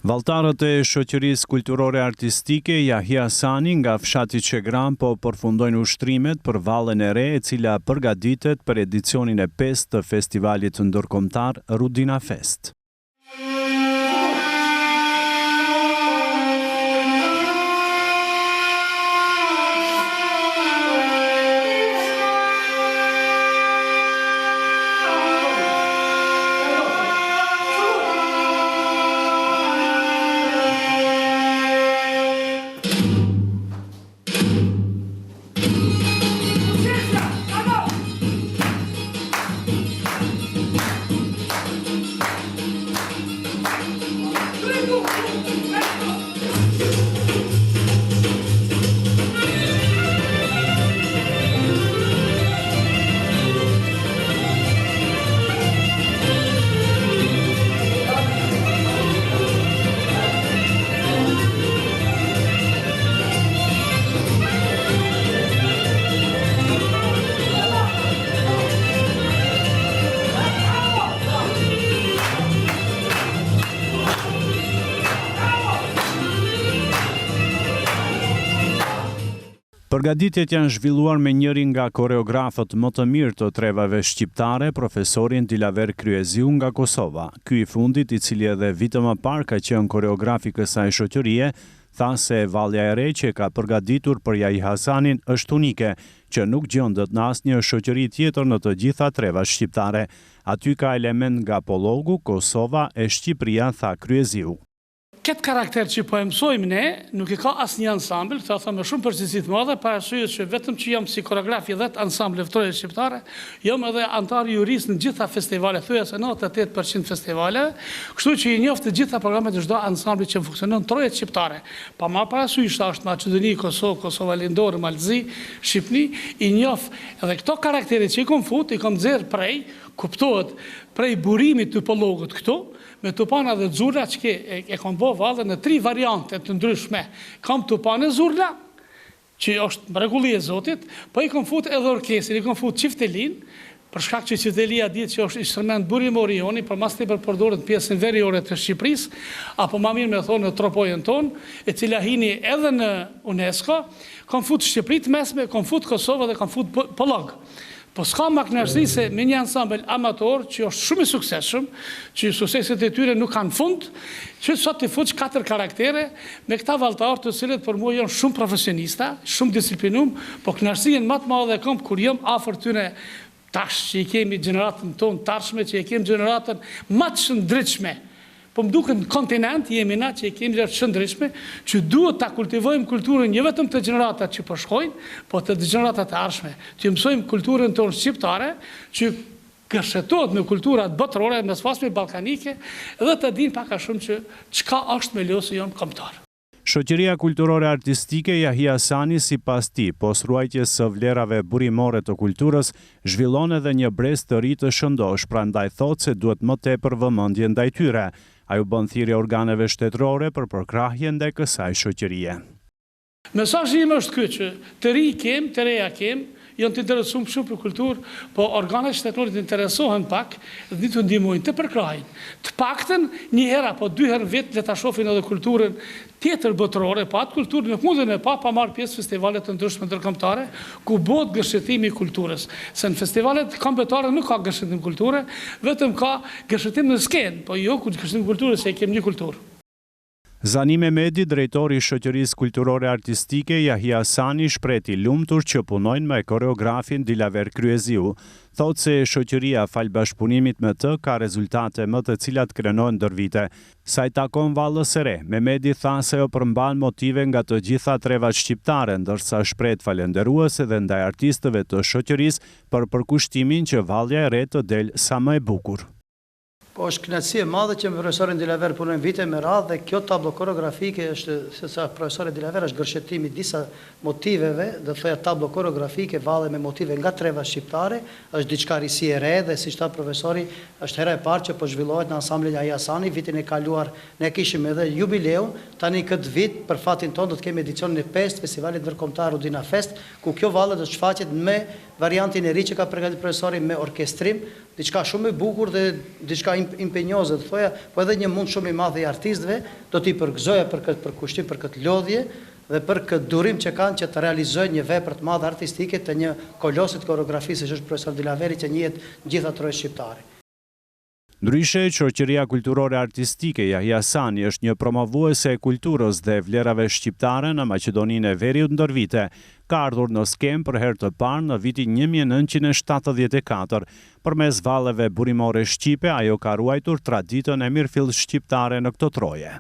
Valltarët e shoqërisë kulturore artistike Yahia Hasani nga fshati Çegram po përfundojnë ushtrimet për vallën e re e cila përgatitet për edicionin e 5 të festivalit ndërkombëtar Rudina Fest. Përgatitjet janë zhvilluar me njërin nga koreografët më të mirë të trevave shqiptare, profesorin Dilaver Kryeziu nga Kosova. Ky i fundit, i cili edhe vite më parë ka qenë koreograf i kësaj shoqërie, tha se vallja e re që ka përgatitur për Yahia Hasanin është unike, që nuk gjendet në asnjë shoqëri tjetër në të gjitha trevat shqiptare. Aty ka element nga Pollogu, Kosova e Shqipëria, tha Kryeziu. Këtë karakter që po e mësojmë ne, nuk i ka asë një ansambl, të thëmë me shumë përgjithësi të madhe, pa arsye që vetëm që jam si koreograf i 10 ansambl ftojë shqiptare, jam edhe antar i juris në gjitha festivale, thuja se 98% festivale, kështu që i njoftë të gjitha programet e çdo ansambli që funksionon troje shqiptare. Pa ma parasysh është Maqedoni, Kosovë, Kosova Lindore, Malzi, Shqipni, i njoft edhe këto karaktere që i kom fut, i kom nxjerr prej, kuptohet, prej burimit të Pollogut këtu, me tupana dhe zurla që e kom bo vallë në 3 variante të ndryshme. Kam tupane zurla, që është mrekulli e Zotit, po i kom fut edhe orkestrin, i kom fut çiftelin, për shkak që çiftelia ditë që është instrument burimor i joni, për mas tepër përdoret pjesën veriore të Shqipërisë, apo më mirë me thonë në tropojën tonë, e cila hini edhe në UNESCO, kom fut Shqipëri të mesme, kom fut Kosovë dhe kom fut Pollog. Po s'ka më kënaqësi se me një ansambël amator që është shumë i suksesshëm, që sukseset e tyre nuk kanë fund, që sot të fuq 4 karaktere me këta valltarë të cilët për mua janë shumë profesionista, shumë disiplinum, po kënaqësinë më të madhe kam kur jam afër tyre tash që i kemi gjeneratën tonë tashme, që i kemi gjeneratën më të shëndritshme. Po më duket në kontinent jemi na që i kemi të shëndritshme, që duhet ta kultivojmë kulturën jo vetëm të gjeneratat që po shkojnë, po të gjeneratat e ardhshme. Që mësojmë kulturën tonë shqiptare, që gërshetohet me kulturat botërore, me sfasme balkanike, dhe të dinë pak a shumë që çka është me losë jonë kombëtar. Shoqëria kulturore artistike Yahia Hasani, sipas tij, pos ruajtjes së vlerave burimore të kulturës, zhvillon edhe një brez të ri të shëndosh, prandaj thotë se duhet më tepër vëmendje ndaj tyre. Ai u bën thirrje organeve shtetërore për përkrahje ndaj kësaj shoqërie. Mesazhi im është ky që të ri kem, të reja kem, janë të interesuar shumë për kulturë, po organet shtetërore të interesohen pak dhe të ndihmojnë të përkrahin. Të paktën një herë apo 2 herë vetë le ta shohin edhe kulturën tjetër botërore, pa atë kulturë nuk mundën me pa marrë pjesë festivalet të ndryshme ndërkombëtare, ku bëhet gërshetimi i kulturës. Se në festivalet kombëtare nuk ka gërshetim kulture, vetëm ka gërshetim në skenë, po jo gërshetim kulture se kemi një kulturë. Zani Mehmeti, drejtori i shoqërisë kulturore artistike Yahia Hasani, shpreh i lumtur që punojnë me koreografin Dilaver Kryeziu. Thotë se shoqëria fal bashkëpunimit me të ka rezultate më të cilat krenohen ndër vite. Sa i takon vallës së re, Mehmeti tha se ajo përmban motive nga të gjitha trevat shqiptare, ndërsa shpreh falënderuese edhe ndaj artistëve të shoqërisë për përkushtimin që vallja e re të del sa më e bukur. Po është kënaqësi e madhe që me profesorin Dilaver punojmë vite me radhë dhe kjo tablo koreografike është, se sa profesori Dilaver është gërshetimi disa motiveve, dhe thoya tablo koreografike valle me motive nga treva shqiptare, është diçka risi e re dhe siç tha profesori, është hera e parë që po zhvillohet në ansamblin Yahia Hasani. Vitin e kaluar ne kishim edhe jubileun, tani këtë vit për fatin tonë do të kemi edicionin e 5 festivalit ndërkombëtar Rudina Fest, ku kjo valle do të shfaqet me variantin e ri që ka përgatitur profesori me orkestrim, diçka shumë e bukur dhe diçka impenjoze të thoja, po edhe një mund shumë i madh i artistëve, do t'i përgëzoja për këtë përkushtim, për këtë lodhje dhe për këtë durim që kanë që të realizojnë një vepër të madhe artistike të një kolosit koreografisë që është profesor Dilaveri që njihet gjitha trojës shqiptare. Ndryshe, shoqëria kulturore artistike Yahia Sani është një promovuese e kulturës dhe vlerave shqiptare në Maqedoninë e Veriut ndër vite. Ka ardhur në skem për herë të parë në vitin 1974. Përmes valleve burimore shqipe, ajo ka ruajtur traditën e mirëfillt shqiptare në këtë troje.